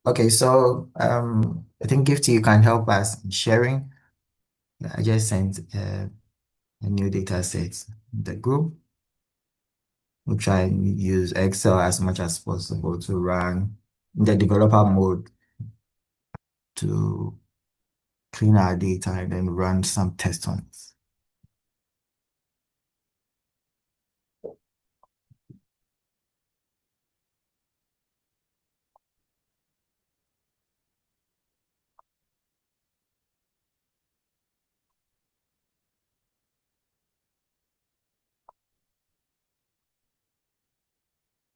Okay, so I think Gifty, you can help us in sharing. I just sent a new data set in the group. We'll try and use Excel as much as possible to run the developer mode to clean our data and then run some tests on it.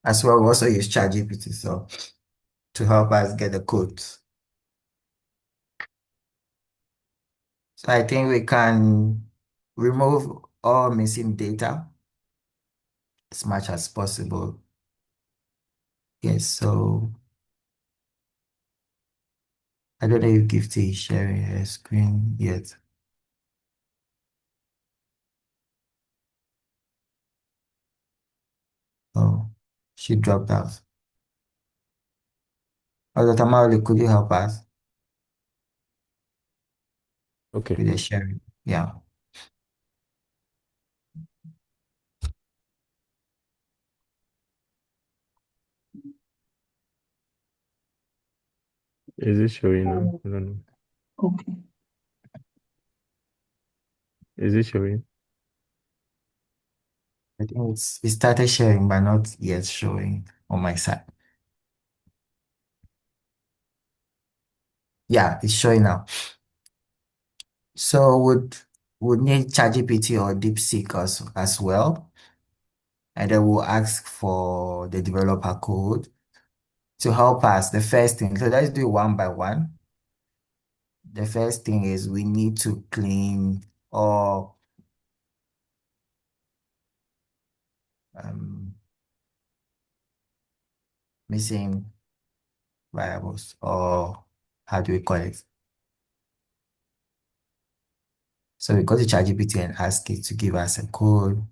As well, we also use ChatGPT so to help us get the codes. So I think we can remove all missing data as much as possible. Yes, so I don't know if Gifty is sharing her screen yet. Oh, she dropped out. Other Tamale, could you help us Okay. with the sharing? Yeah. Is it showing now? I don't know. Okay. Is it showing? I think it started sharing, but not yet showing on my side. Yeah, it's showing now. So would need ChatGPT or DeepSeek as well. And then we'll ask for the developer code to help us. The first thing, so let's do it one by one. The first thing is we need to clean all um, missing variables, or how do we call it? So we go to ChatGPT and ask it to give us a code.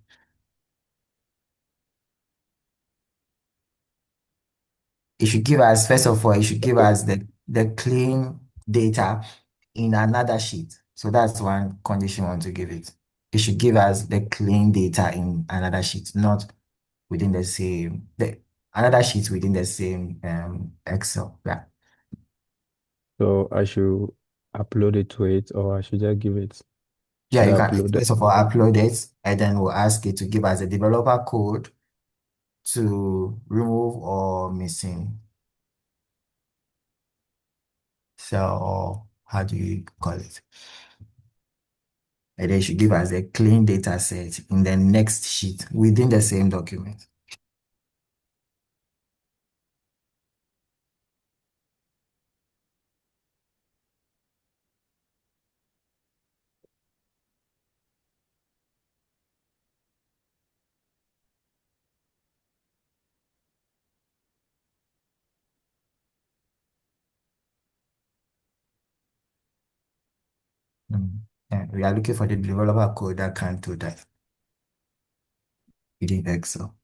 It should give us, first of all, it should give us the clean data in another sheet. So that's one condition we want to give it. It should give us the clean data in another sheet, not within the same, another sheet within the same Excel. Yeah. So I should upload it to it, or I should just give it Yeah, the you can upload. first of all upload it, and then we'll ask it to give us a developer code to remove all missing cell, or how do you call it? And then it should give us a clean data set in the next sheet within the same document. And we are looking for the developer code that can do that within Excel.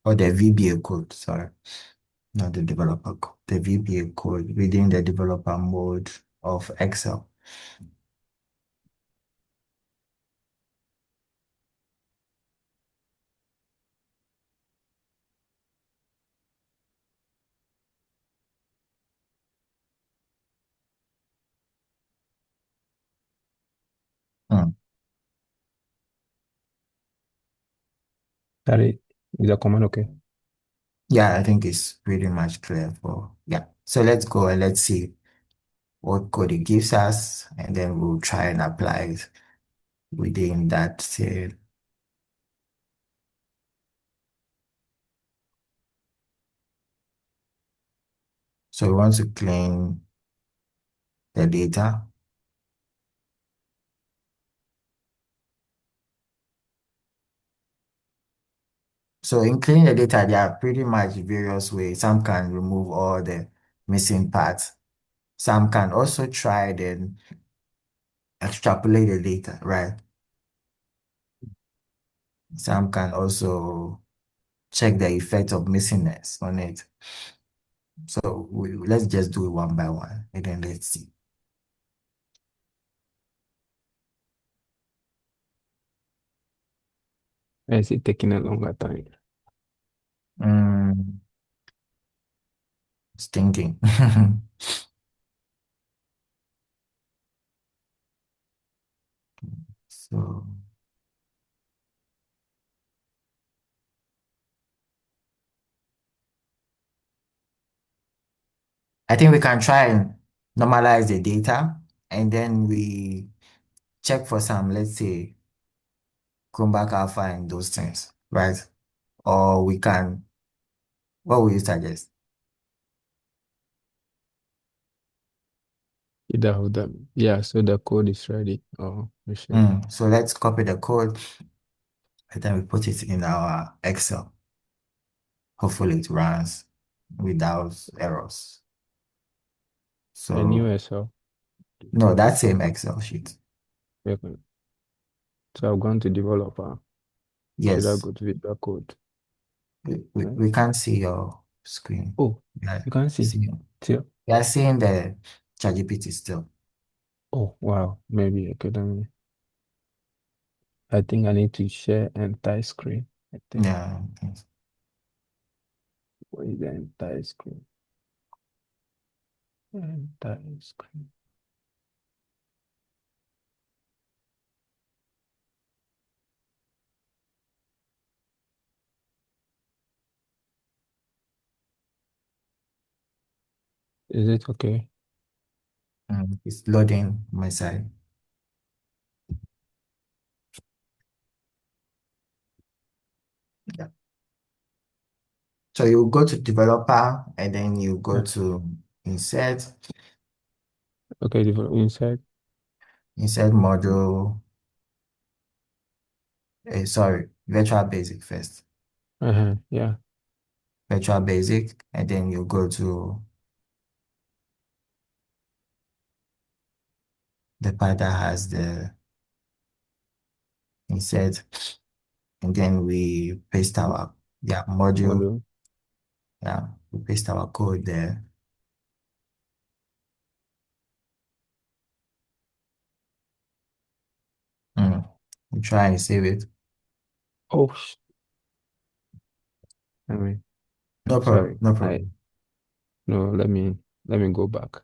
Or the VBA code, sorry, not the developer code, the VBA code within the developer mode of Excel. Hmm. That is the command okay? Yeah, I think it's pretty much clear for, yeah. So let's go and let's see what code it gives us, and then we'll try and apply it within that cell. So we want to clean the data. So in cleaning the data, there are pretty much various ways. Some can remove all the missing parts. Some can also try then extrapolate the data, right? Some can also check the effect of missingness on it. So let's just do it one by one and then let's see. Is it taking a longer time? Mm, it's thinking. So I think we can try and normalize the data and then we check for some, let's say, Chromebook alpha and those things, right? Or we can, what will you suggest? Either of them. Yeah, so the code is ready. Oh, we should. So let's copy the code and then we put it in our Excel. Hopefully it runs without errors. A new So SL. no, that same Excel sheet. Okay. So I've gone to developer. Should I Yes, go to VBA code? Right. we can't see your screen. Oh, Yeah, you can see. see, Still. we are seeing the ChatGPT still. Oh, wow. Maybe okay. I think I need to share entire screen. I think. Yeah. Where is the entire screen? Entire screen. Is it okay? It's loading my side. Yeah. So you go to developer and then you go Yeah. to insert, Okay, develop inside. insert module, sorry, virtual basic first. Yeah. Virtual basic, and then you go to the part that has the insert, and then we paste our, yeah, module. Model. Yeah, we paste our code there. Mm. We try and save it. Oh, I mean, No problem, sorry. no I problem. no. Let me go back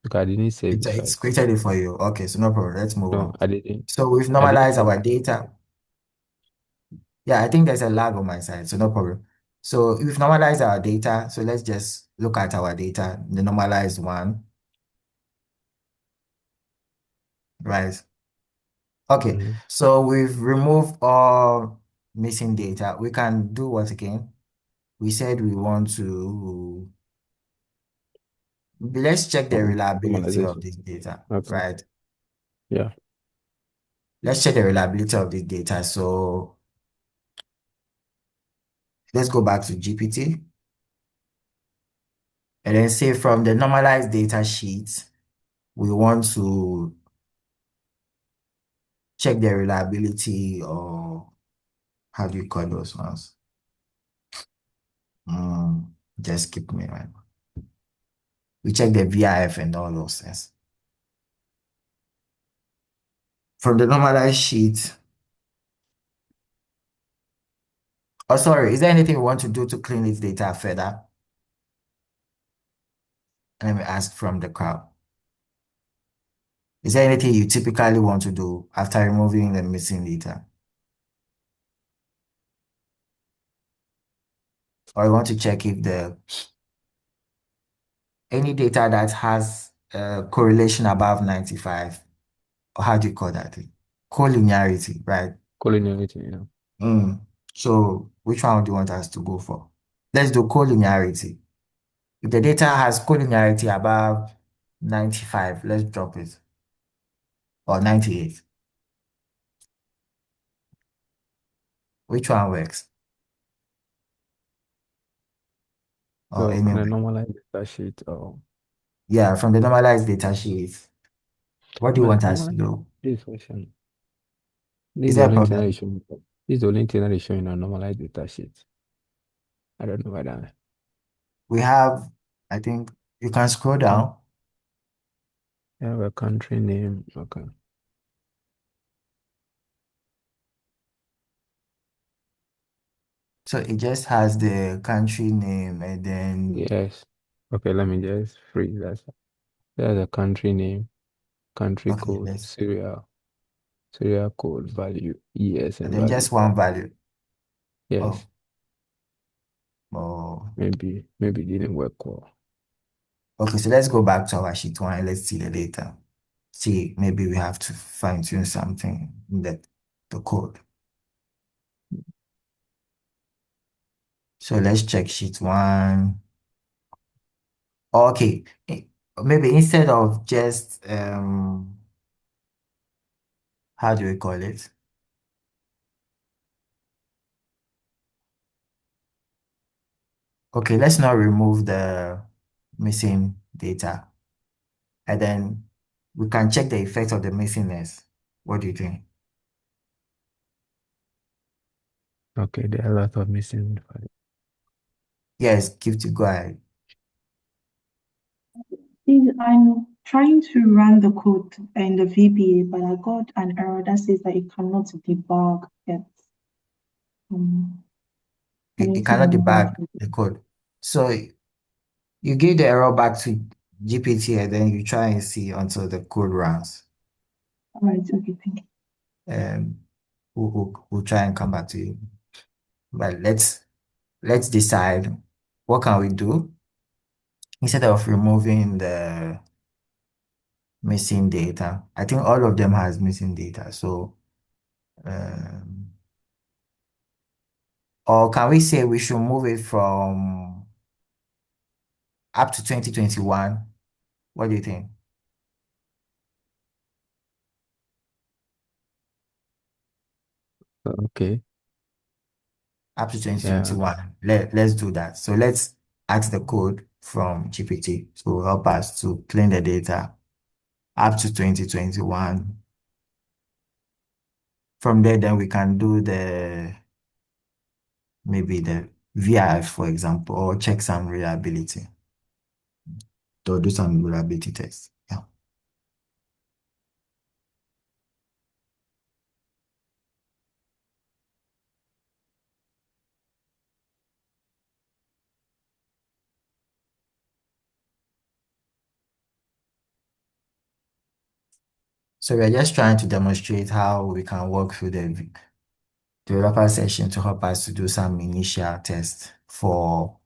because I didn't save it It's first. created it for you. Okay, so no problem. Let's move No, on. I didn't. So we've I didn't normalized save our it. data. Yeah, I think there's a lag on my side, so no problem. So we've normalized our data. So let's just look at our data, the normalized one, right? Okay, Mm-hmm. so we've removed all missing data. We can do what again? We said we want to, let's check the reliability of Normalization. this data, Okay. right? Yeah. Let's check the reliability of this data. So let's go back to GPT and then say from the normalized data sheet, we want to check the reliability or how do you call those ones? Just keep me right. We check the VIF and all those things. From the normalized sheet, oh sorry, is there anything we want to do to clean this data further? Let me ask from the crowd. Is there anything you typically want to do after removing the missing data? Or you want to check if the any data that has a correlation above 95, or how do you call that thing? Collinearity, right? Collinearity. Yeah. Mm. So which one do you want us to go for? Let's do collinearity. If the data has collinearity above 95, let's drop it. Or 98. Which one works? Or So on a anyway. normalized data sheet, Yeah, from the normalized data sheet. What do you But want us to normally, do? this version, this Is is the there a only thing that is problem? showing. This is the only thing that is showing on normalized data sheet. I don't know why that. We have, I think you can scroll Oh, down. I have a country name. Okay. So it just has the country name and then, Yes. Okay, let me just freeze that. There's a country name, country okay, code, let's, serial code, value, years, and and then value. just one value. Yes. Oh, oh. Maybe it didn't work well. Okay, so let's go back to our sheet one and let's see the data. See, maybe we have to fine tune something in the code. So let's check sheet one. Okay, maybe instead of just, how do we call it? Okay, let's not remove the missing data. And then we can check the effect of the missingness. What do you think? Okay, there are a lot of missing value. Yes, give to go ahead. I'm trying to run the code in the VBA, but I got an error that says that it cannot debug it. I It need to cannot know how debug to do it. the code. So you give the error back to GPT and then you try and see until the code runs. All right, okay, thank you. Um, we'll try and come back to you. But let's decide what can we do instead of removing the missing data. I think all of them has missing data. So um, or can we say we should move it from up to 2021? What do you think? Okay. Up to Yeah. 2021. Let's do that. So let's ask the code from GPT to help us to clean the data up to 2021. From there, then we can do the maybe the VIF, for example, or check some reliability or do some reliability tests. Yeah. So we are just trying to demonstrate how we can work through the developer session to help us to do some initial tests for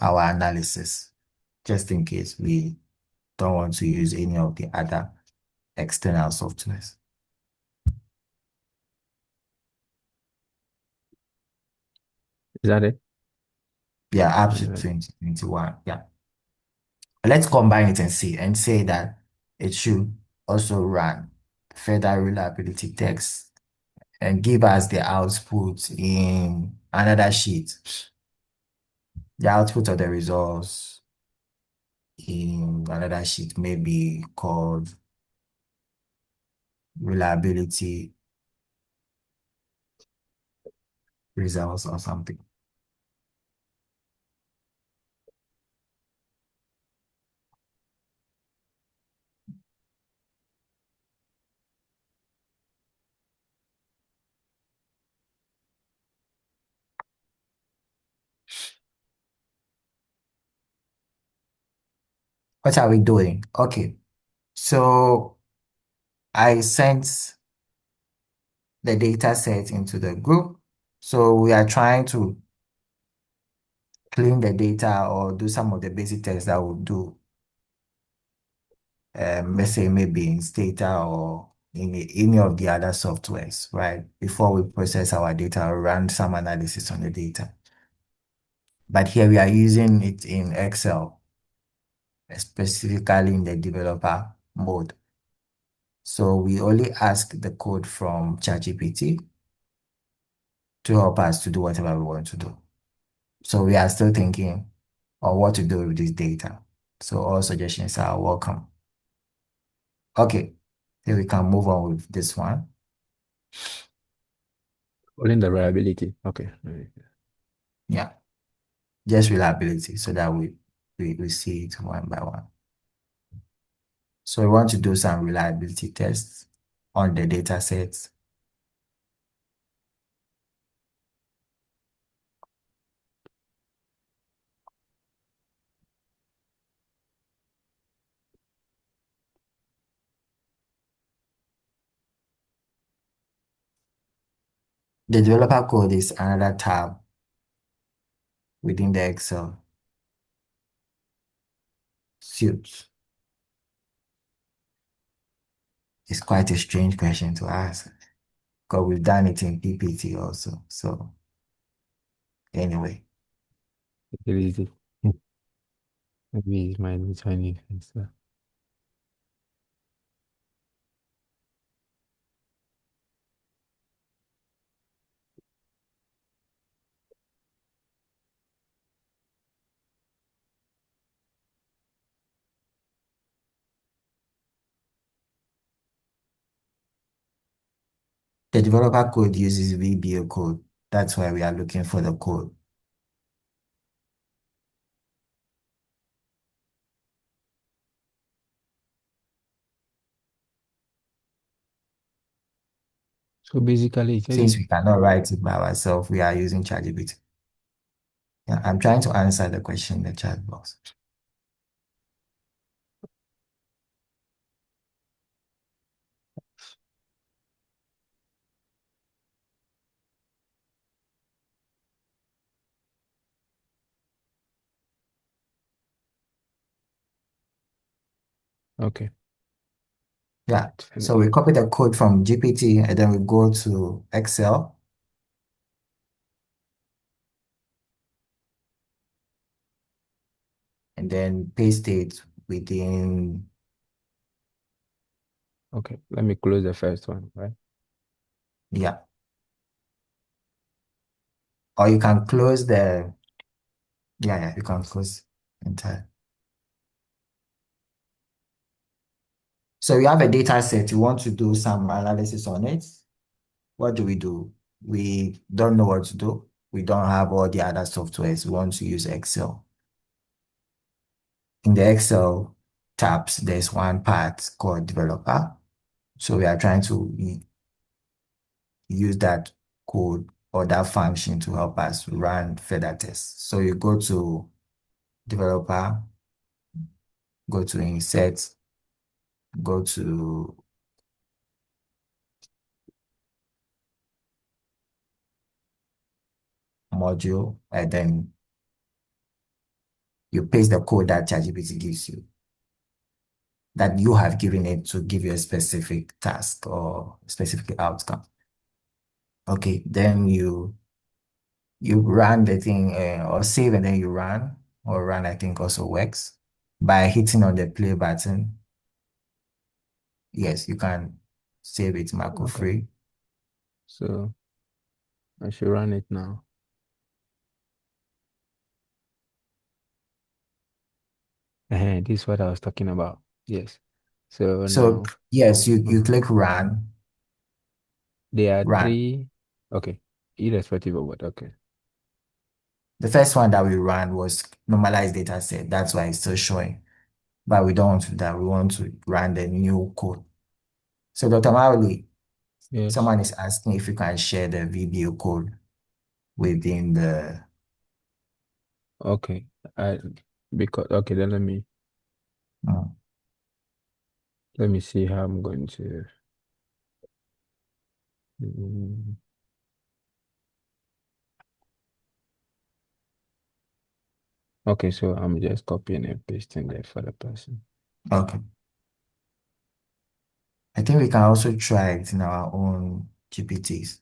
our analysis, just in case we don't want to use any of the other external softwares. Is that it? Yeah, up to Uh, 2021. Yeah. Let's combine it and see and say that it should also run further reliability tests and give us the output in another sheet. The output of the results in another sheet may be called reliability results or something. What are we doing? Okay, so I sent the data set into the group. So we are trying to clean the data or do some of the basic tests that we'll do, let's say maybe in Stata or in any of the other softwares, right? Before we process our data or run some analysis on the data. But here we are using it in Excel, specifically in the developer mode. So we only ask the code from ChatGPT to help us to do whatever we want to do. So we are still thinking on what to do with this data. So all suggestions are welcome. Okay, then we can move on with this one. Only the reliability. Okay. Yeah, just reliability so that we see it one by one. So we want to do some reliability tests on the data sets. The developer code is another tab within the Excel suite. It's quite a strange question to ask because we've done it in PPT also. So anyway, It is easy. Maybe it might be Chinese. So. the developer code uses VBA code. That's why we are looking for the code. So basically, it's Since just, we cannot write it by ourselves, we are using ChatGPT. Yeah, I'm trying to answer the question in the chat box. okay. Yeah, so we Finished. copy the code from GPT and then we go to Excel. And then paste it within, Okay. Let me close the first one, right? yeah. Or you can close the, yeah, you can close entire. So you have a data set, you want to do some analysis on it. What do? We don't know what to do. We don't have all the other softwares. We want to use Excel. In the Excel tabs, there's one part called developer. So we are trying to use that code or that function to help us run further tests. So you go to developer, go to insert, go to module, and then you paste the code that ChatGPT gives you, that you have given it to give you a specific task or specific outcome. Okay, then you run the thing or save and then you run, or run I think also works by hitting on the play button. Yes, you can save it macro Okay. free. So I should run it now. This is what I was talking about. Yes. So So now yes, you mhm, click run, there are run. three. Okay. Irrespective of what. Okay. The first one that we ran was normalized data set. That's why it's still showing. But we don't want to do that. We want to run the new code. So Dr. Maoli, Yes. someone is asking if you can share the VBA code within the Okay. I because okay, then mm, let me see how I'm going to mm, okay, so I'm just copying and pasting there for the person. okay. I think we can also try it in our own GPTs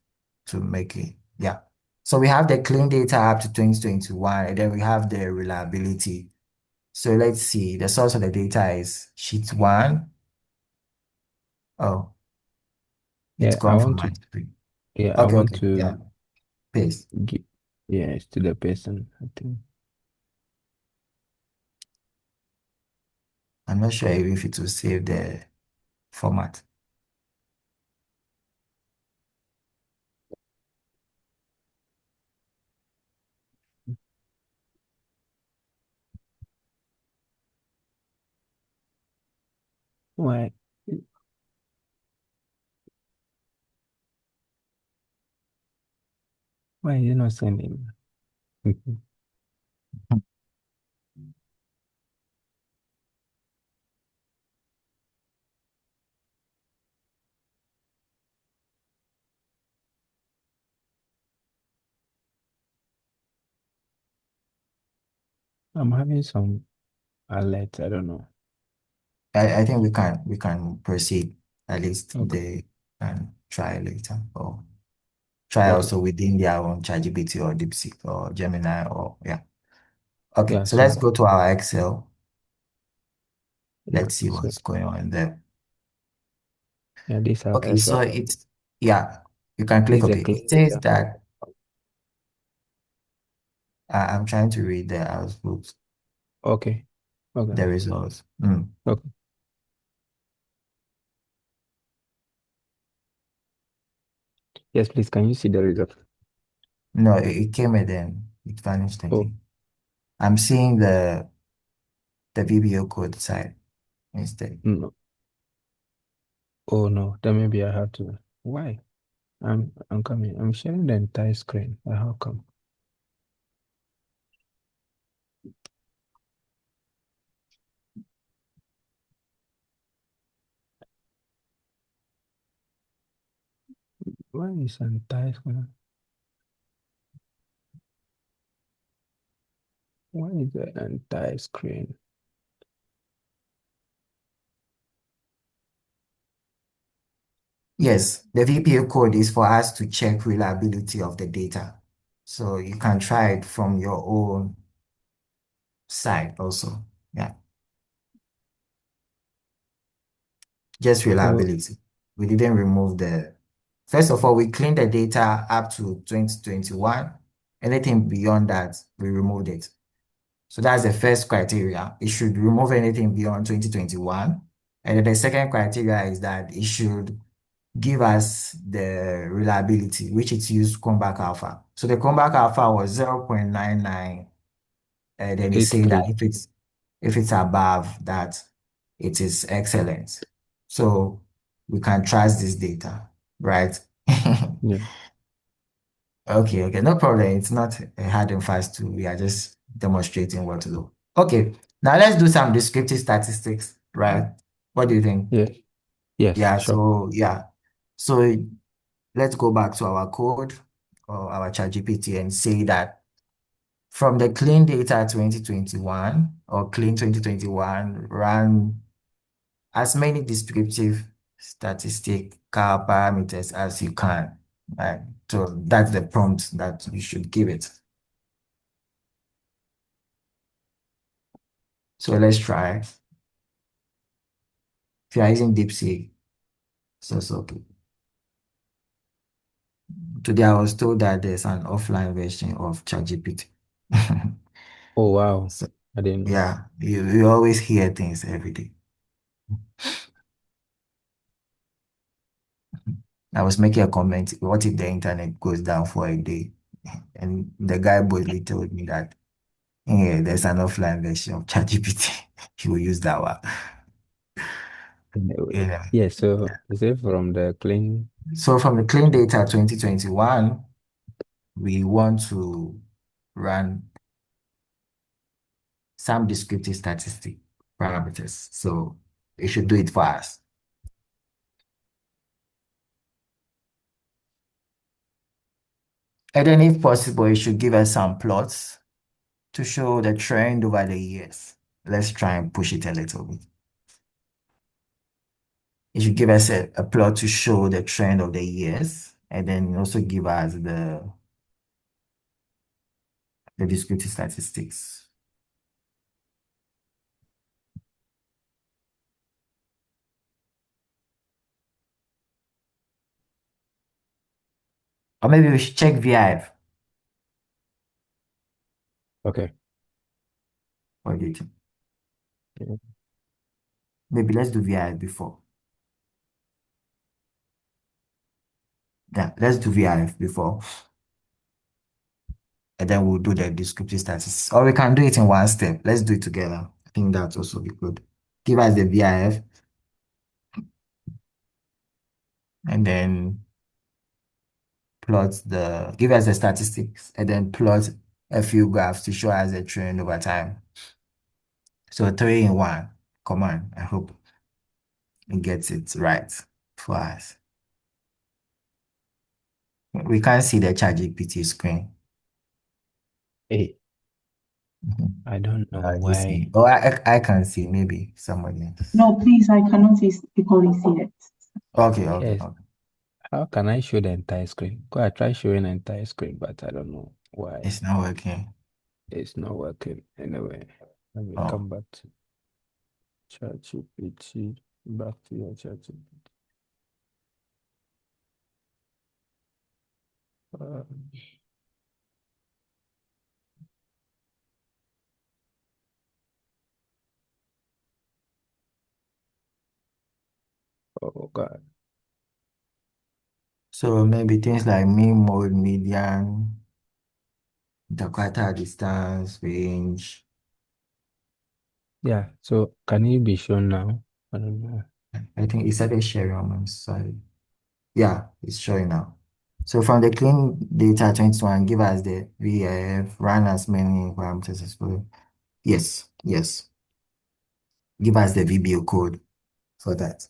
to make it. Yeah. So we have the clean data up to 2021, and then we have the reliability. So let's see. The source of the data is sheet one. Oh, it's Yeah, I gone from want my to screen. yeah, I Okay, want okay. Yeah. to Paste. give yes to the person, I think. I'm not sure if it will save the format. Why? Why are you not sending? I'm having some alert. I don't know. I think we can proceed. At least Okay. they can try later or try Okay. also within their own ChatGPT or DeepSeek or Gemini or yeah. Okay, Yeah. so let's So go to our Excel. yeah. Let's see So what's going on there. yeah. This our Okay, so Excel. it's yeah, you can This click is the OK. clean It says data. that I'm trying to read the output, Okay. Okay. the results. Mm. Okay. Yes, please. Can you see the result? No, it came and then it vanished Oh again. I'm seeing the VBO code side instead. no. Oh no. Then maybe I have to. Why? I'm coming. I'm sharing the entire screen. How come? Why is entire screen? Why is the entire screen? Yes, the VPA code is for us to check reliability of the data. So you can try it from your own side also. Yeah, just So reliability. We didn't remove first of all, we cleaned the data up to 2021. Anything beyond that, we removed it. So that's the first criteria. It should remove anything beyond 2021. And then the second criteria is that it should give us the reliability, which it used comeback alpha. So the comeback alpha was 0.99, and then it eight say that three. if it's above that, it is excellent. So we can trust this data, right? Yeah. Okay, okay, no problem. It's not a hard and fast tool. We are just demonstrating what to do. Okay, now let's do some descriptive statistics, right? What do you think? Yeah. Yes. Yeah, Sure. so yeah. So let's go back to our code or our ChatGPT and say that from the clean data 2021 or clean 2021, run as many descriptive statistical parameters as you can. Right? So that's the prompt that you should give it. So let's try. If you are using DeepSeek, so okay. Today I was told that there's an offline version of ChatGPT. Oh wow. So I didn't know. yeah, you always hear things every day. I was making a comment, what if the internet goes down for a day? And the guy boldly told me that yeah, there's an offline version of ChatGPT. He will use that one. Anyway. Yeah. Yeah. So is it from the clean? So from the clean data 2021, we want to run some descriptive statistic parameters. So it should do it for us. And then if possible, it should give us some plots to show the trend over the years. Let's try and push it a little bit. It should give us a plot to show the trend of the years, and then also give us the descriptive statistics. Or maybe we should check VIV. Okay. What do you think? Yeah. Maybe let's do VIF before. Yeah, let's do VIF before, and then we'll do the descriptive statistics. Or we can do it in one step. Let's do it together. I think that's also be good. Give us the VIF, and then give us the statistics, and then plot a few graphs to show us the trend over time. So three in one. Come on, I hope it gets it right for us. We can't see the ChatGPT screen. Hey, Mhm. I don't know How do you see? why. Oh, I can see. Maybe somebody else. No, please, I cannot equally see it. Okay, okay, Yes. okay. How can I show the entire screen? Because I try showing the entire screen, but I don't know why It's not working. it's not working. Anyway, let me Oh, come back to ChatGPT. Back to your ChatGPT. Um, oh God. so maybe things like mean mode, median, Jakarta distance, range. Yeah. So can it be shown now? I don't know. I think it started sharing on my side. Yeah, it's showing now. So from the clean data 21, give us the VIF, run as many parameters as possible. Yes, yes. Give us the VBO code for that.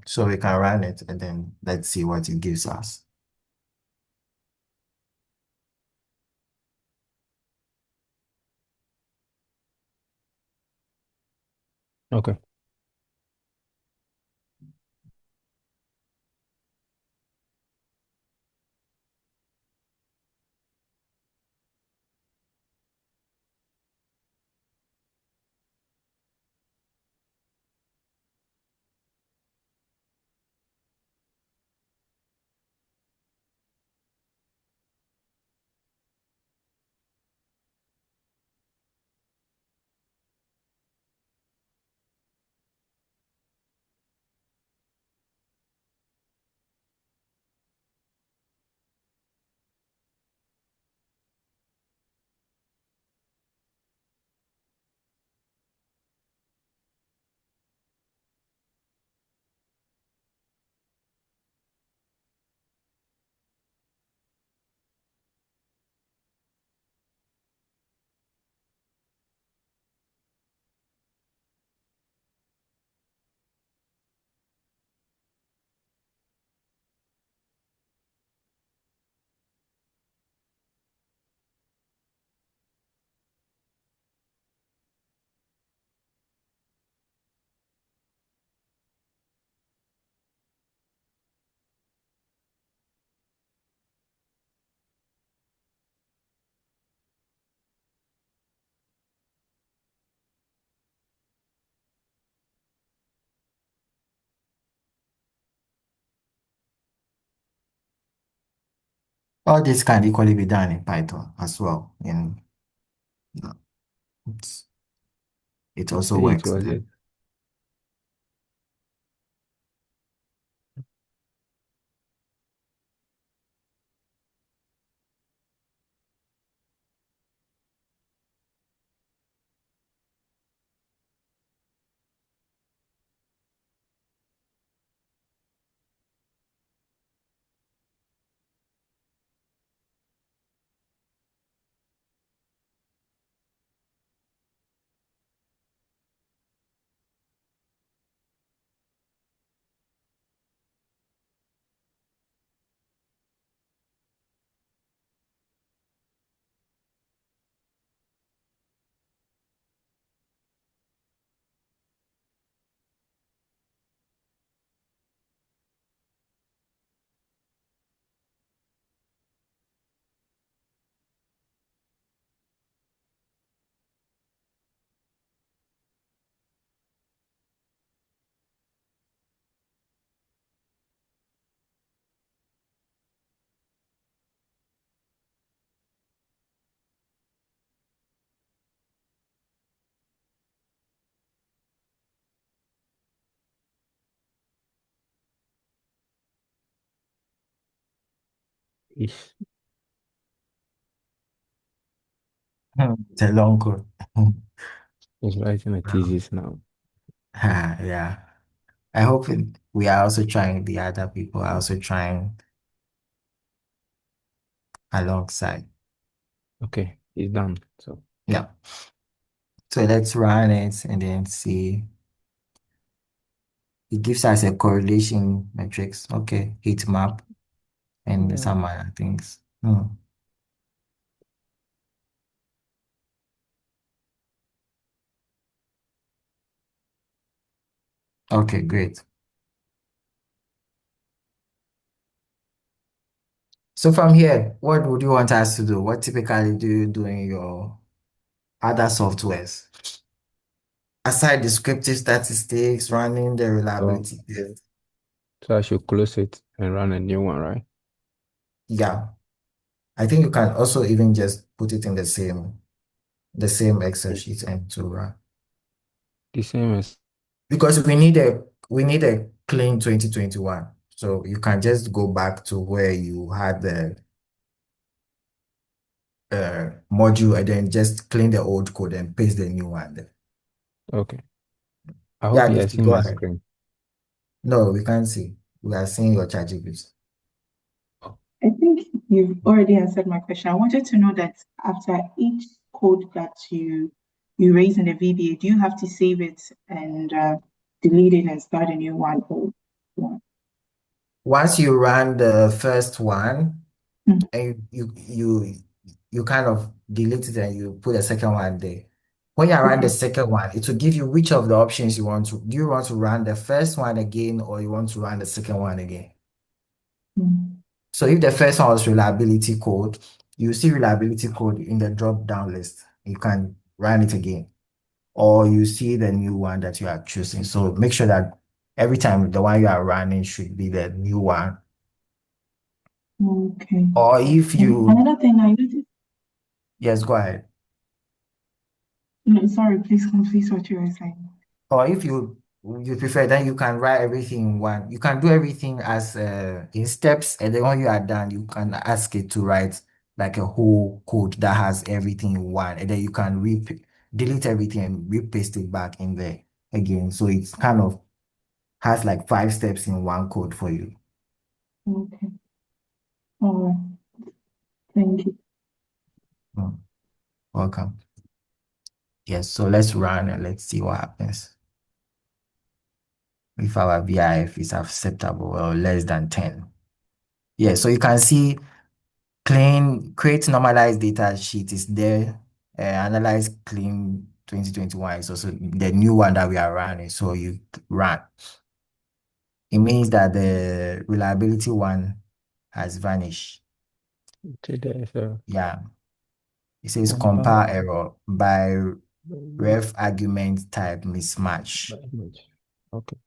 So we can run it and then let's see what it gives us. Okay. All this can equally be done in Python as well. And uh, it's, it also Which works was there. it? Ish. It's a long code. He's writing a Wow. thesis now. Yeah. I hope we are also trying, the other people are also trying alongside. Okay, he's done. So Yeah. So let's run it and then see. It gives us a correlation matrix. Okay. Heat map and yeah. some other things. Hmm. Okay, great. So from here, what would you want us to do? What typically do you do in your other softwares? Aside descriptive statistics, running the So reliability test. so I should close it and run a new one, right? Yeah. I think you can also even just put it in the same Excel sheet and to run. The same as Because we need a clean 2021. So you can just go back to where you had the module and then just clean the old code and paste the new one there. okay. I hope Yeah, you are Nifty, seeing go my ahead. screen. No, we can't see. We are seeing your ChatGPT. Oh, I think you've already answered my question. I wanted to know that after each code that you raise in the VBA, do you have to save it and delete it and start a new one or what? Once you run the first one, Mm, and you kind of delete it and you put a second one there. When you run the okay. second one, it will give you which of the options you want to. Do you want to run the first one again or you want to run the second one again? Mm, So if the first one was reliability code, you see reliability code in the drop down list. You can run it again, or you see the new one that you are choosing. So make sure that every time the one you are running should be the new one. okay. Or if And you, another thing I noticed, yes, go ahead. no, sorry, please complete what you were saying. Or if you prefer, then you can write everything in one. You can do everything as in steps, and then when you are done, you can ask it to write like a whole code that has everything in one, and then you can delete everything and repaste it back in there again. So it's kind of has like 5 steps in one code for you. Okay. All right. Thank you. Mm, welcome. Yes, so let's run and let's see what happens. If our VIF is acceptable or less than 10. Yeah, so you can see clean, create normalized data sheet is there. Analyze clean 2021 is also the new one that we are running. So you run. It means that the reliability one has vanished. today, so Yeah. It says compile compare error by by ref argument type mismatch. image. Okay.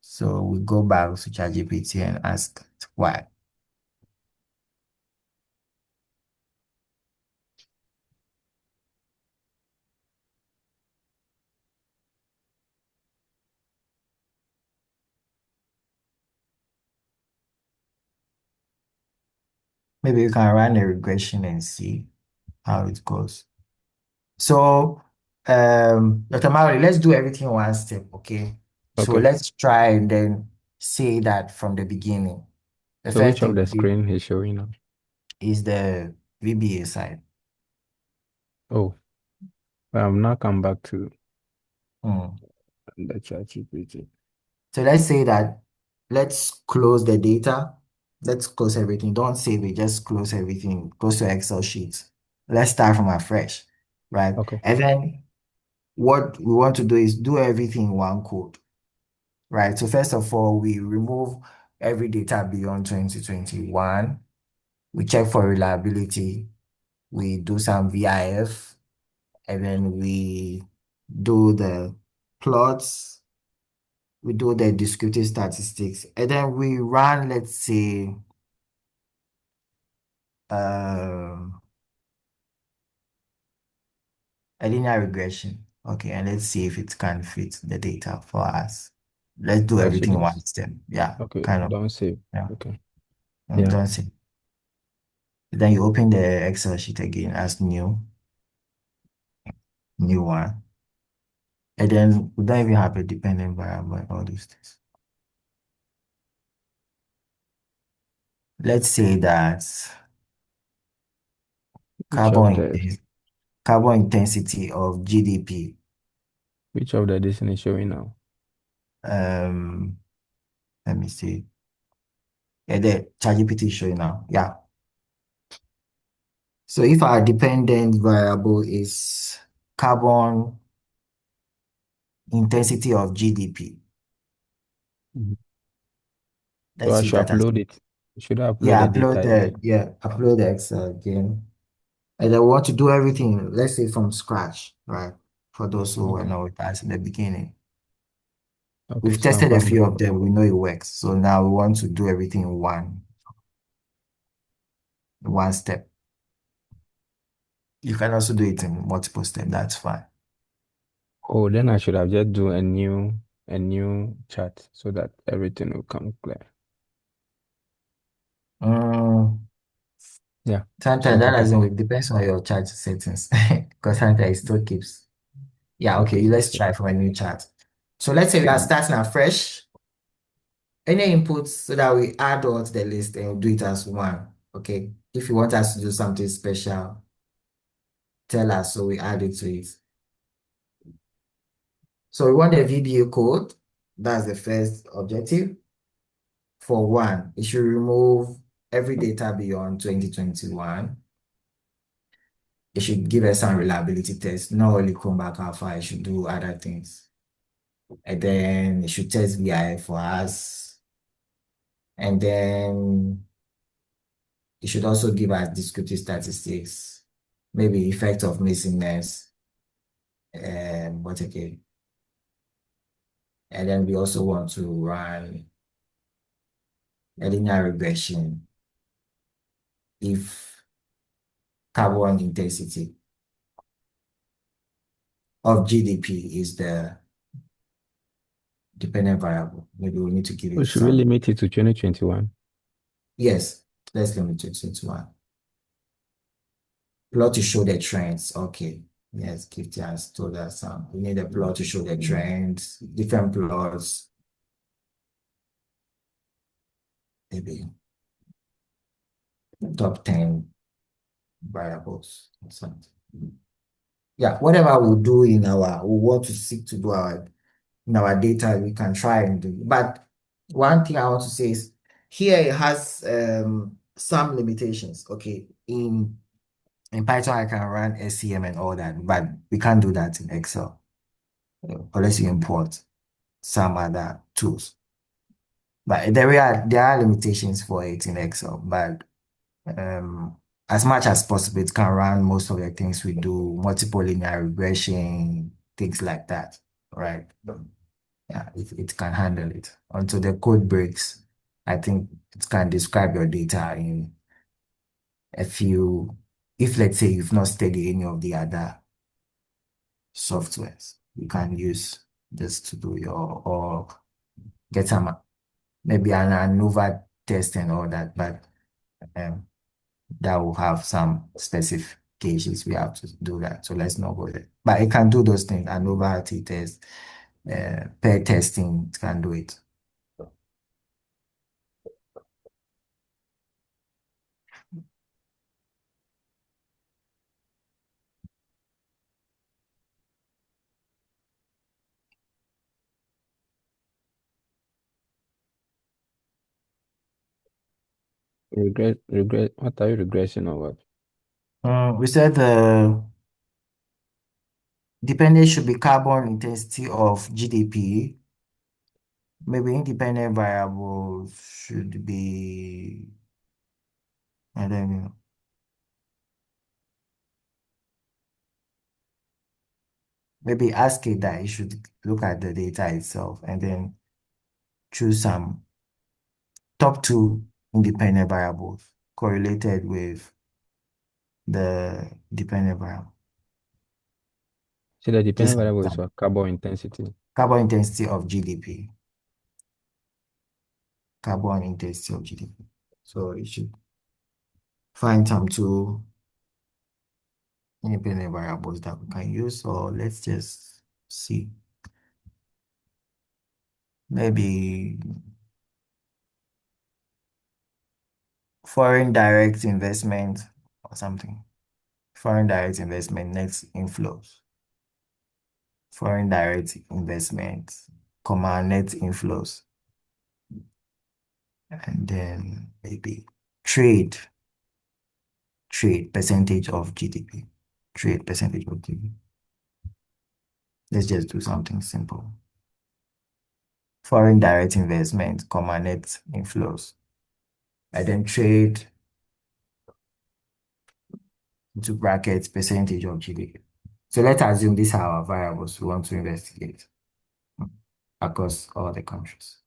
So we go back to ChatGPT and ask why. Maybe you can run a regression and see how it goes. So, Dr. Maury, let's do everything one step, okay? So Okay. let's try and then say that from the beginning. The So first which of thing the we did screen is showing now? is the VBA side. Oh, I'm now come back to Hmm. the ChatGPT. So let's say that let's close the data. Let's close everything. Don't save it, just close everything. Close your Excel sheets. Let's start from afresh, right? Okay. And then what we want to do is do everything in one code. Right. So first of all, we remove every data beyond 2021. We check for reliability. We do some VIF, and then we do the plots. We do the descriptive statistics, and then we run, let's say, um, a linear regression. Okay, and let's see if it can fit the data for us. Let's do So I everything shouldn't. one step. Yeah, Okay. kind of. Don't save. Yeah. Okay. and Yeah. don't see. Then you open the Excel sheet again as new one. And then we don't even have a dependent variable and all these things. Let's say that Which of carbon, the inten- carbon intensity of GDP. which of the this is showing now? Um, Let me see. Yeah, the ChatGPT is showing now. Yeah. So if our dependent variable is carbon intensity of GDP, Mhm. So let's I use should that as upload it. Should I upload yeah, the data again? upload the Excel again. And I want to do everything, let's say from scratch, right? For those who were Okay. not with us in the beginning. Okay, We've so I'm tested a coming. few of them, we know it works. So now we want to do everything in one step. You can also do it in multiple steps, that's fine. Oh, then I should have just do a new chat so that everything will come clear. Um, Yeah. So Sometimes that okay. doesn't work. Depends on your charge settings. Because sometimes it still keeps. Yeah, okay, Okay. let's try for a new chart. So let's say we are starting afresh. Any inputs so that we add all to the list and we'll do it as one. Okay. If you want us to do something special, tell us so we add it to it. So we want the VBA code. That's the first objective. For one, it should remove every data beyond 2021. It should give us some reliability test, not only come back alpha, it should do other things. And then it should test VI for us. And then it should also give us descriptive statistics, maybe effect of missingness, and what again? And then we also want to run a linear regression if carbon intensity of GDP is the dependent variable. Maybe we need to give Oh, it should we some. limit it to 2021? Yes, let's limit it to one. Plot to show the trends. Okay. Yes, Gifty has told us some. We need a plot to show the trends, different plots, maybe top 10 variables or something. Yeah, whatever we do we want to seek to do in our data, we can try and do. But one thing I want to say is here it has some limitations. Okay, in Python I can run SCM and all that, but we can't do that in Excel unless you import some other tools. But there are limitations for it in Excel, but as much as possible, it can run most of the things we do, multiple linear regression, things like that, right? Yeah, it can handle it. Until the code breaks, I think it can describe your data in a few, if let's say you've not studied any of the other softwares, you can use this to do or get some, maybe an ANOVA test and all that, but um, that will have some specifications we have to do that. So let's not go there. But it can do those things. ANOVA t-test, pair testing, it can do it. Regret. What are you regressing or what? We said the dependent should be carbon intensity of GDP. Maybe independent variables should be, I don't know. Maybe ask it that it should look at the data itself and then choose some top two independent variables correlated with the dependent variable. So the dependent Just variable is some what? Carbon intensity. carbon intensity of GDP. Carbon intensity of GDP. So you should find some two independent variables that we can use. So let's just see. Maybe foreign direct investment or something. Foreign direct investment net inflows. Foreign direct investment, comma net inflows. And then maybe trade, trade percentage of GDP. Trade percentage of GDP. Let's just do something simple. Foreign direct investment, comma net inflows. And then trade into brackets percentage of GDP. So let's assume these are our variables we want to investigate across all the countries.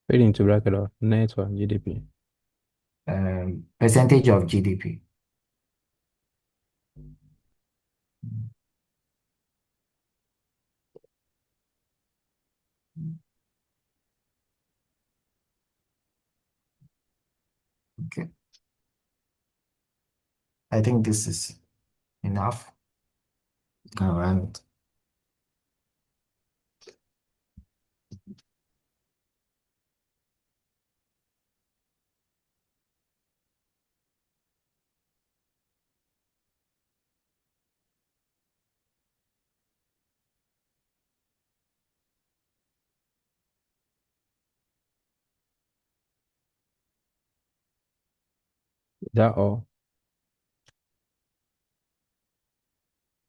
Put into bracket of net or GDP. Percentage of GDP. Okay. I think this is enough. You can run it. Is that all?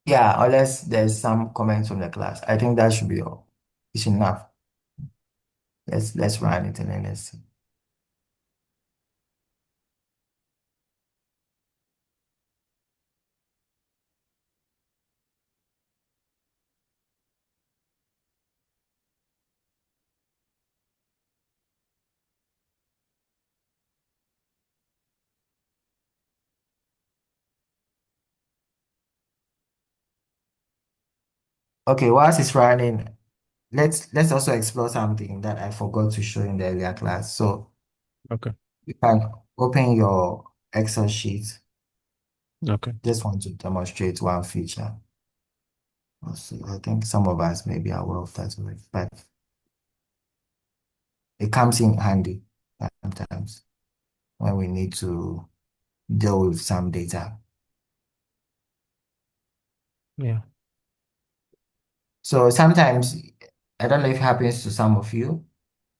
Yeah, unless there's some comments from the class. I think that should be all. It's enough. Let's run it and then let's see. Okay, whilst it's running, let's also explore something that I forgot to show in the earlier class. So Okay. you can open your Excel sheet. Okay. Just want to demonstrate one feature. Also, I think some of us may be aware of that already, but it comes in handy sometimes when we need to deal with some data. Yeah. So sometimes, I don't know if it happens to some of you,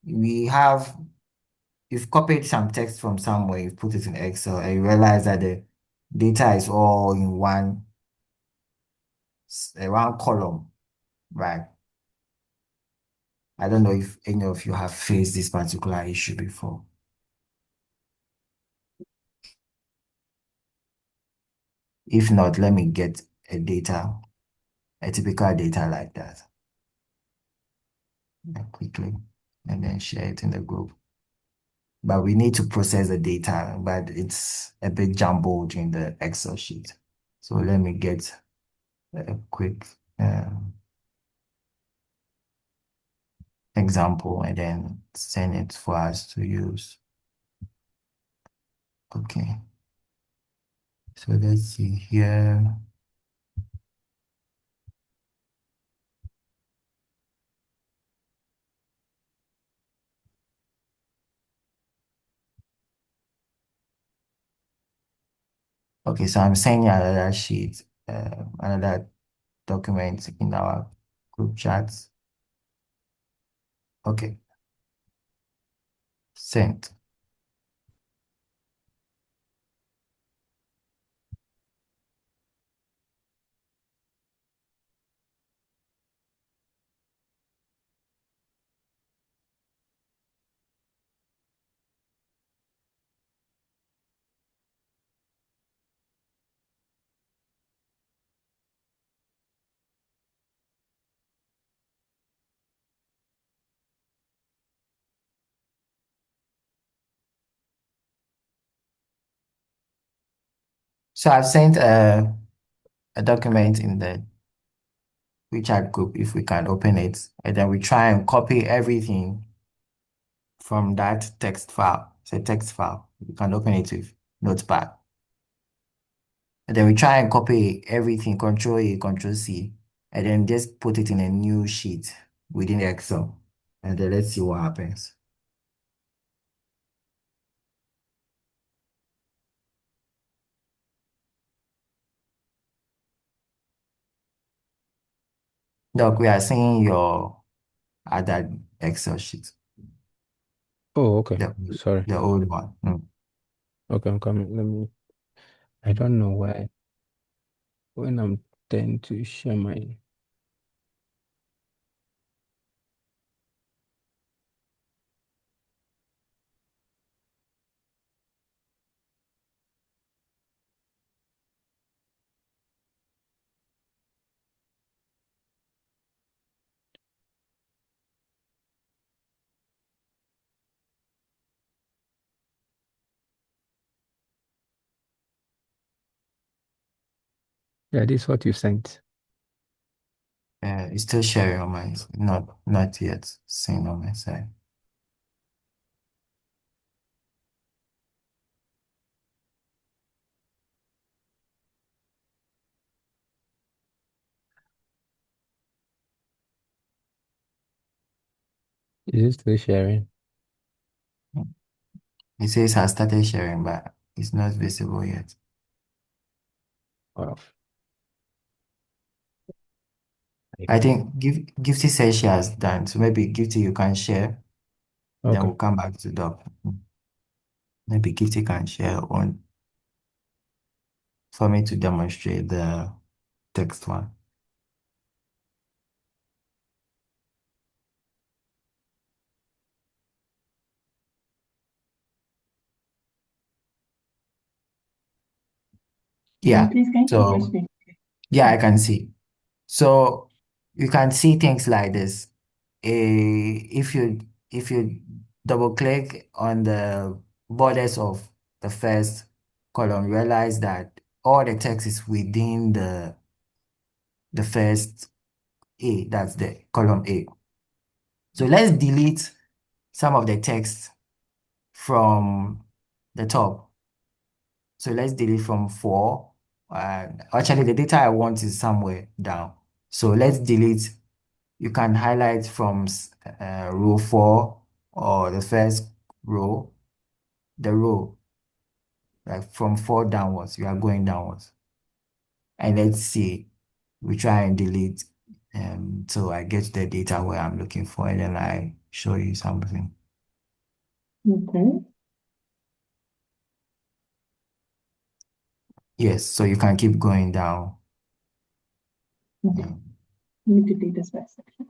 you've copied some text from somewhere, you've put it in Excel, and you realize that the data is all in one column, right? I don't know if any of you have faced this particular issue before. If not, let me get a typical data like that quickly, and then share it in the group. But we need to process the data, but it's a bit jumbled in the Excel sheet. So let me get a quick example and then send it for us to use. Okay. So let's see here. Okay, so I'm sending another sheet, another document in our group chats. Okay, sent. So I've sent a document in the WeChat group if we can open it, and then we try and copy everything from that text file. It's a text file. You can open it with Notepad. And then we try and copy everything, Control A, Control C, and then just put it in a new sheet within Excel. And then let's see what happens. Doc, we are seeing your other Excel sheet, Oh, okay. the, Sorry. the old one. Okay, I'm coming. I don't know why when I'm trying to share my. Yeah, this is what you sent. It's still sharing on my, not yet seen on my side. Is it still sharing? It says I started sharing, but it's not visible yet. Wow. I think Gifty says she has done. So maybe Gifty you can share. Then Okay. we'll come back to Doc. Maybe Gifty can share on for me to demonstrate the text one. Yeah. Please, can you share your So screen? yeah, I can see. So you can see things like this. If you double click on the borders of the first column, realize that all the text is within the first A, that's the column A. So let's delete some of the text from the top. So let's delete from 4. Actually, the data I want is somewhere down. So let's delete. You can highlight from row 4 or the first row, the row, like from 4 downwards. You are going downwards. And let's see, we try and delete so I get the data where I'm looking for, and then I show you something. Okay. Yes, so you can keep going down. Okay. Let me delete this first section.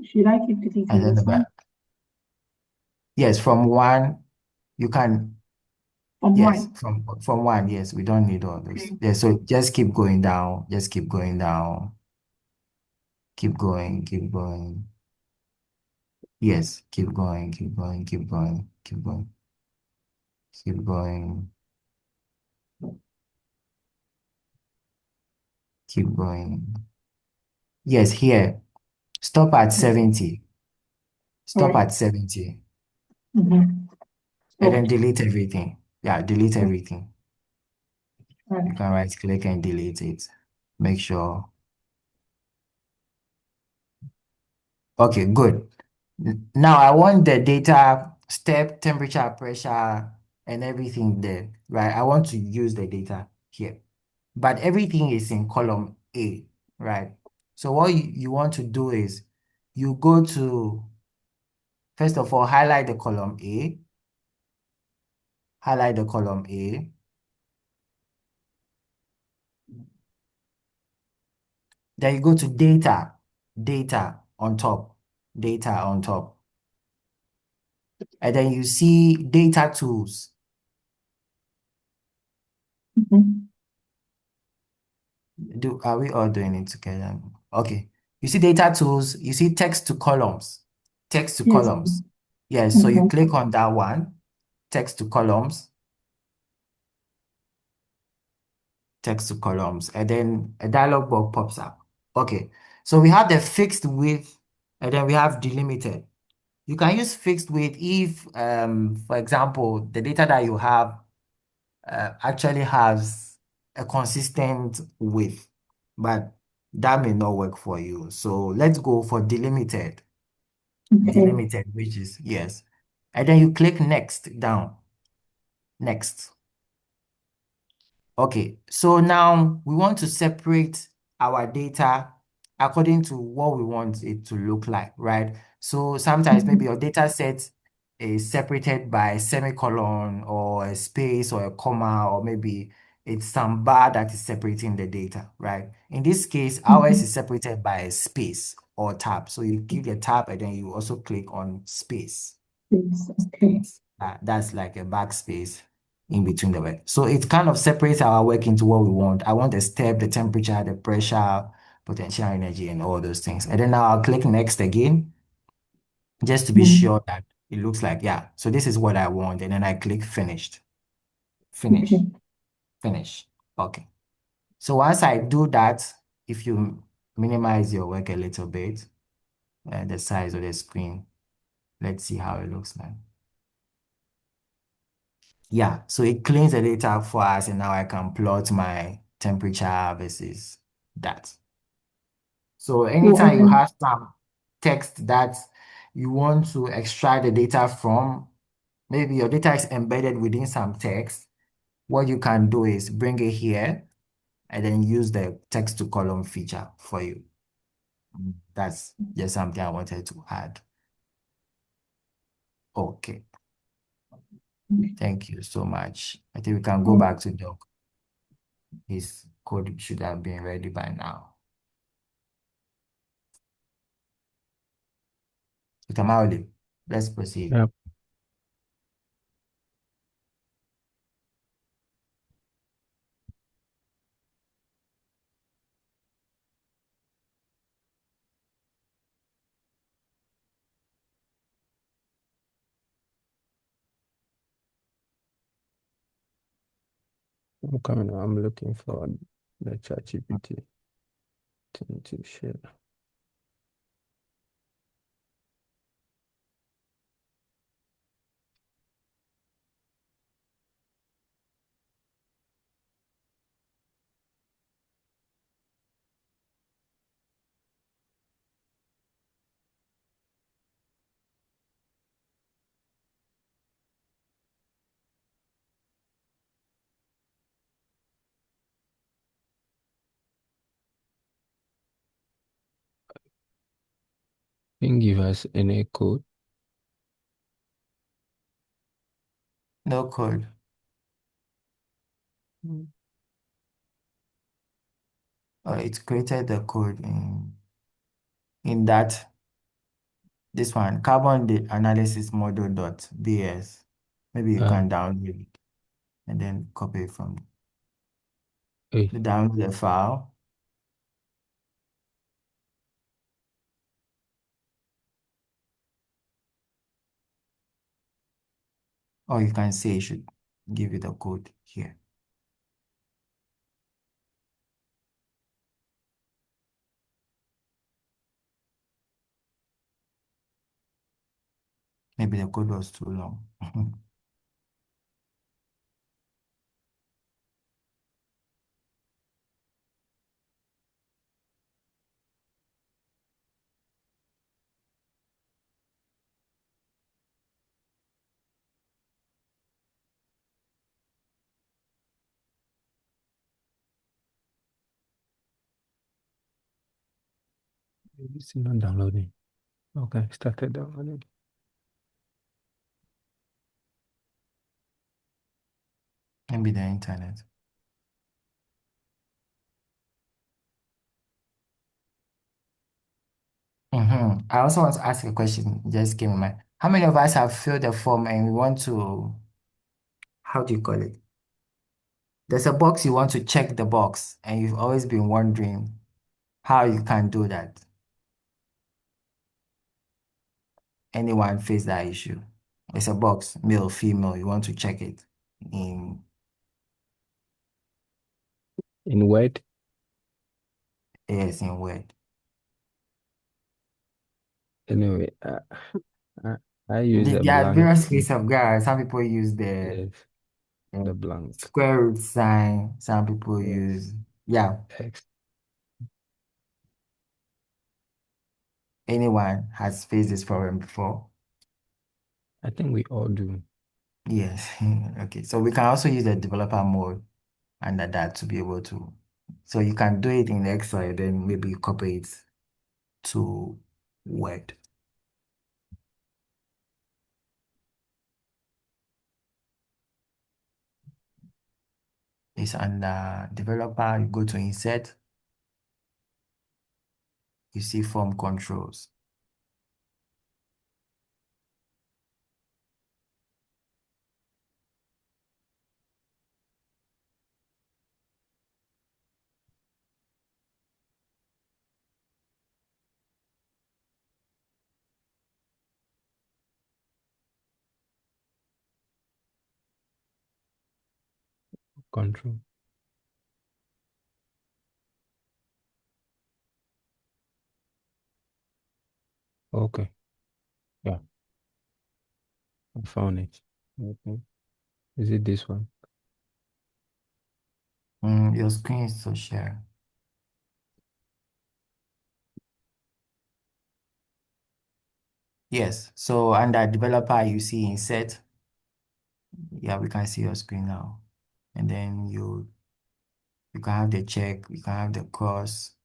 Should I keep And deleting then this one? yes, from 1, you can, From yes, one. from 1, yes, we don't need all those. Okay. Yeah, so just keep going down, just keep going down, keep going, keep going. Yes, keep going, keep going, keep going, keep going, keep going, keep going. Yes, here, stop at Okay. 70. All Stop right. at 70 Mm-hmm. and then Stopped. delete everything. Yeah, delete Okay. everything. All You right. can right click and delete it. Make sure. Okay, good. Now I want the data, step, temperature, pressure, and everything there, right? I want to use the data here, but everything is in column A, right? So what you want to do is you go to, first of all, highlight the column A, highlight the column A, then you go to data, data on top, data on top, and then you see data tools. Mm-hmm. Are we all doing it together? Okay. You see data tools, you see text to columns. Text to Yes. columns. Yes, so you Mm-hmm. click on that one, text to columns, text to columns, and then a dialog box pops up. Okay. So we have the fixed width And then we have delimited. You can use fixed width if, for example, the data that you have actually has a consistent width, but that may not work for you. So let's go for delimited. Okay. Delimited, which is yes. And then you click next down. Next. Okay, so now we want to separate our data according to what we want it to look like, right? So sometimes maybe Mhm. your data set is separated by a semicolon or a space or a comma, or maybe it's some bar that is separating the data, right? In this case, ours Mhm. is separated by a space or tab. So you click the tab and then you also click on space. Yes. Okay. That's like a backspace in between the work. So it kind of separates our work into what we want. I want the step, the temperature, the pressure, potential energy, and all those things. And then now I'll click next again, just to be Mm. sure that it looks like, yeah, so this is what I want. And then I click finished, finish, Okay. finish. Okay. So once I do that, if you minimize your work a little bit, the size of the screen, let's see how it looks like. Yeah, so it cleans the data for us, and now I can plot my temperature versus that. So So anytime you have some text that you want to extract the data from, maybe your data is embedded within some text, what you can do is bring it here and then use the text to column feature for you. That's just something I wanted to add. Okay, thank you so much. I think we can go back to Doc. His code should have been ready by now. Utamauli, let's proceed. Yep. I'm coming. I'm looking for the ChatGPT thing to share. Can you give us any code? No code. Mm. It created the code in that this one, carbon analysis model.bs. Maybe you Uh, can download it and then copy it from hey, the download the file, or you can say you should give you the code here. Maybe the code was too long. it's not downloading. Okay, started downloading. Maybe the internet. I also want to ask a question, just came in mind. How many of us have filled the form and we want to, how do you call it? There's a box you want to check the box, and you've always been wondering how you can do that. Anyone face that issue? It's a box, male, female, you want to check it in, In Word? yes, in Word. Anyway, I, I use a There are blank. various ways of guide. Some people use the Yes, uh, the blank. square root sign. Some people Yes. use, yeah, X. anyone has faced this problem before. I think we all do. Yes. Okay. So we can also use the developer mode under that to be able to. So you can do it in Excel, then maybe you copy it to Word. It's under developer, you go to insert, you see form controls. Control. Okay. Yeah, I found it. Okay. Is it this one? Your screen is to share. Yes. So under developer, you see insert. Yeah, we can see your screen now. And then you can have the check, you can have the cross.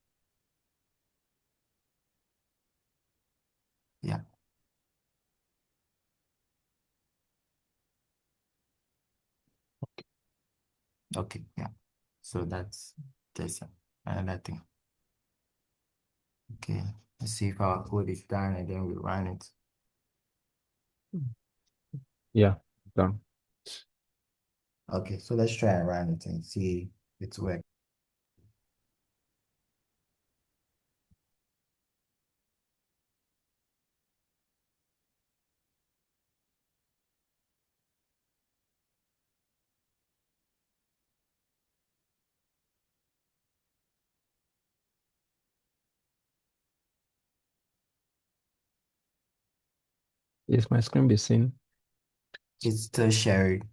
Yeah. Okay. Yeah. So that's just another thing. Okay. Let's see if our code is done and then we run it. Yeah, done. Okay. So let's try and run it and see if it's working. Is my screen be seen? It's still sharing.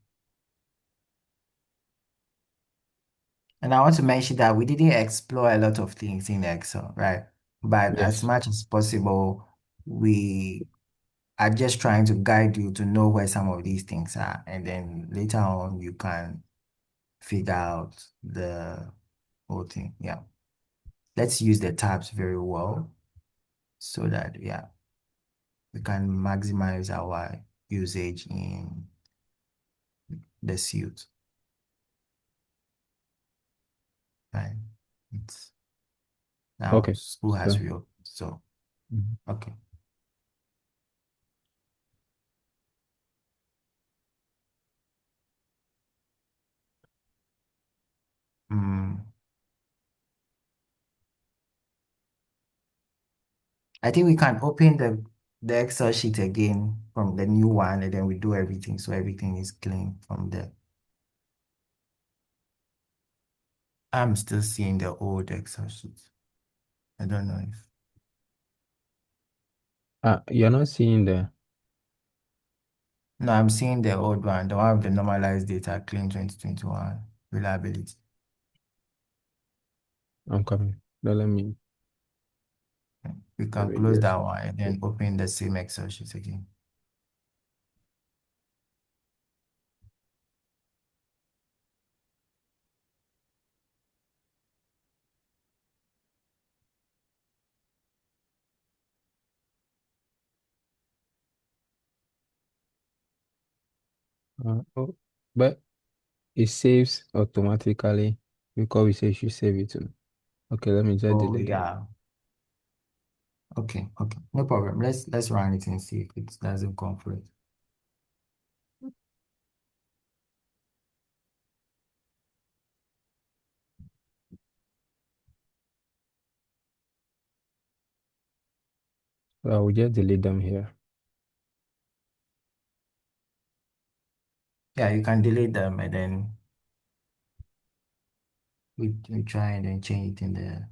And I want to mention that we didn't explore a lot of things in Excel, right? But as Yes. much as possible, we are just trying to guide you to know where some of these things are. And then later on, you can figure out the whole thing. Yeah. Let's use the tabs very well so that, yeah, we can maximize our usage in the suite. Right. It's now Okay. school has So, reopened. So, mhm. okay. Mm, I think we can open the Excel sheet again from the new one and then we do everything. So everything is clean from there. I'm still seeing the old Excel sheet. I don't know if. You're not seeing the. No, I'm seeing the old one, the one with the normalized data, clean 2021 reliability. I'm coming. Now We let can me close just. that one and then open the same Excel sheet again. Oh, but it saves automatically because we say you should save it too. Okay, let me just Oh delete them. yeah. Okay, okay. No problem. Let's run it and see if it doesn't conflict. So I will just delete them here. Yeah, you can delete them and then we try and then change it in the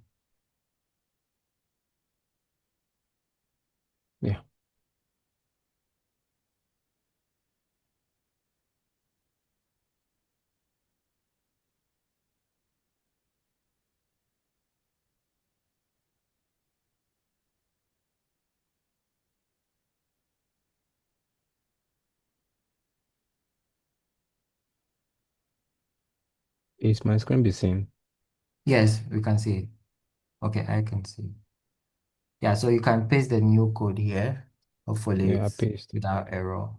Yeah. Is my screen be seen? Yes, we can see it. Okay, I can see. Yeah, so you can paste the new code here. Hopefully Yeah, I it's paste. without error.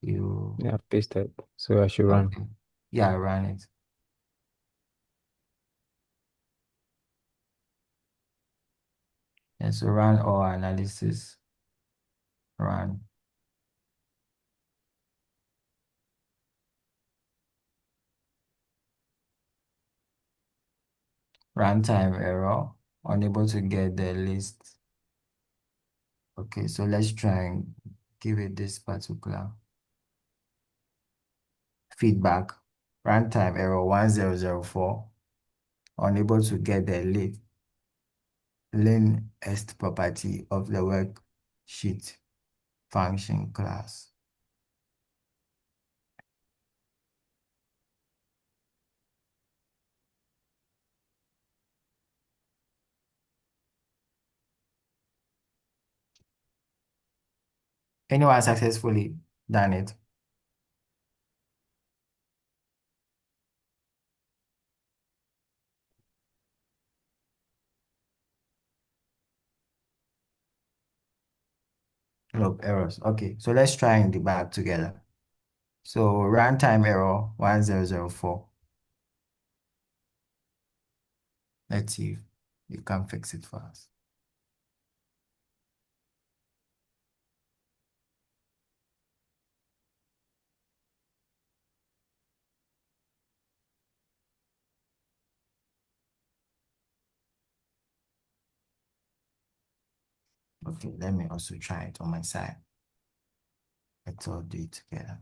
You Yeah, I pasted. So I should run. okay. Yeah, run it. And so run all analysis. Run. Runtime error. Unable to get the list. Okay, so let's try and give it this particular feedback. Runtime error 1004. Unable to get the list property of the worksheet function class. Anyone successfully done it? Nope, errors. Okay, so let's try and debug together. So runtime error 1004. Let's see if you can fix it for us. Okay, let me also try it on my side. Let's all do it together.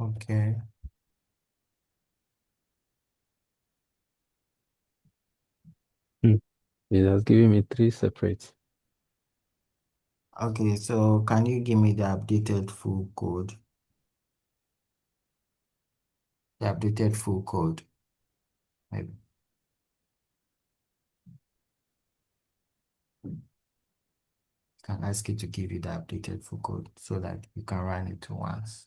Okay. Hmm. It has given me three separate. Okay, so can you give me the updated full code? The updated full code. Maybe. Can ask it to give you the updated full code so that you can run it once.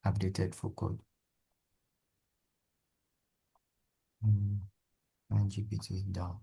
Updated full code. And GPT is down.